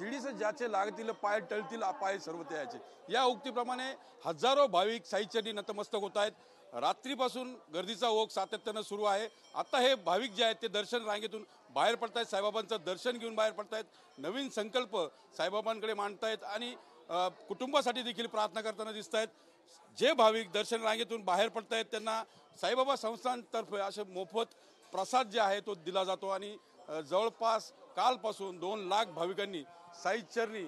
शिडीस ज्याचे लागतील पाय टळतील पाय सर्व त्याचे, या उक्तीप्रमाणे हजारो भाविक साईचरणी नतमस्तक होत आहेत। रात्रीपासून गर्दीचा ओघ सातत्याने सुरू आहे। आता हे भाविक जे आहेत ते दर्शन रांगेतून बाहेर पडतायत, साईबाबांचं दर्शन घेऊन बाहेर पडतायत, नवीन संकल्प साईबाबांकडे मांडतायत आणि कुटुंबासाठी देखील प्रार्थना करताना दिसत आहेत। जे भाविक दर्शन रांगेतून बाहेर पडतायत त्यांना साईबाबा संस्थांतर्फे असे मोफत प्रसाद जे आहे तो दिला जातो आणि जवळपास कालपासून 2 लाख भाविकांनी साईचरणी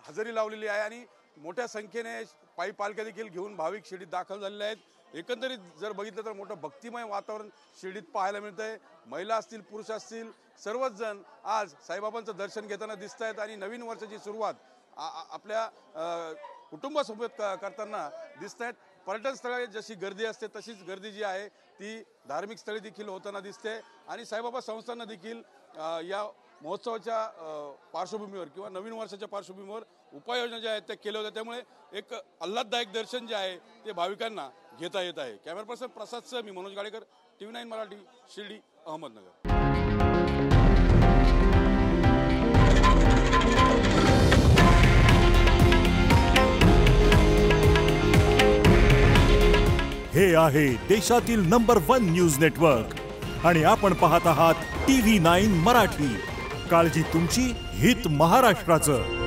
हजेरी लावलेली आहे आणि मोठ्या संख्येने पायी पालख्या देखील घेऊन भाविक शिर्डीत दाखल झालेले आहेत। एकंदरीत जर बघितलं तर मोठं भक्तिमय वातावरण शिर्डीत पाहायला मिळतंय। महिला असतील, पुरुष असतील, सर्वच जण आज साईबाबांचं दर्शन घेताना दिसत आहेत आणि नवीन वर्षाची सुरुवात आपल्या कुटुंबासोबत करताना दिसत आहेत। पर्यटन स्थळे जशी गर्दी असते तशीच गर्दी जी आहे ती धार्मिक स्थळे देखील होताना दिसते आणि साईबाबा संस्थांना देखील या महोत्सवाच्या पार्श्वभूमीवर किंवा नवीन वर्षाच्या पार्श्वभूमीवर उपाययोजना ज्या आहेत त्या केल्या होत्या, त्यामुळे एक आल्हाददायक दर्शन जे आहे ते भाविकांना घेता येत आहे। कॅमेरा पर्सन प्रसादसह मी मनोज गाडेकर, TV9 मराठी, शिर्डी, अहमदनगर। हे आहे देशातील नंबर 1 न्यूज नेटवर्क आणि आपण पाहत आहात TV9 मराठी। काळजी तुमची, हित महाराष्ट्राचं।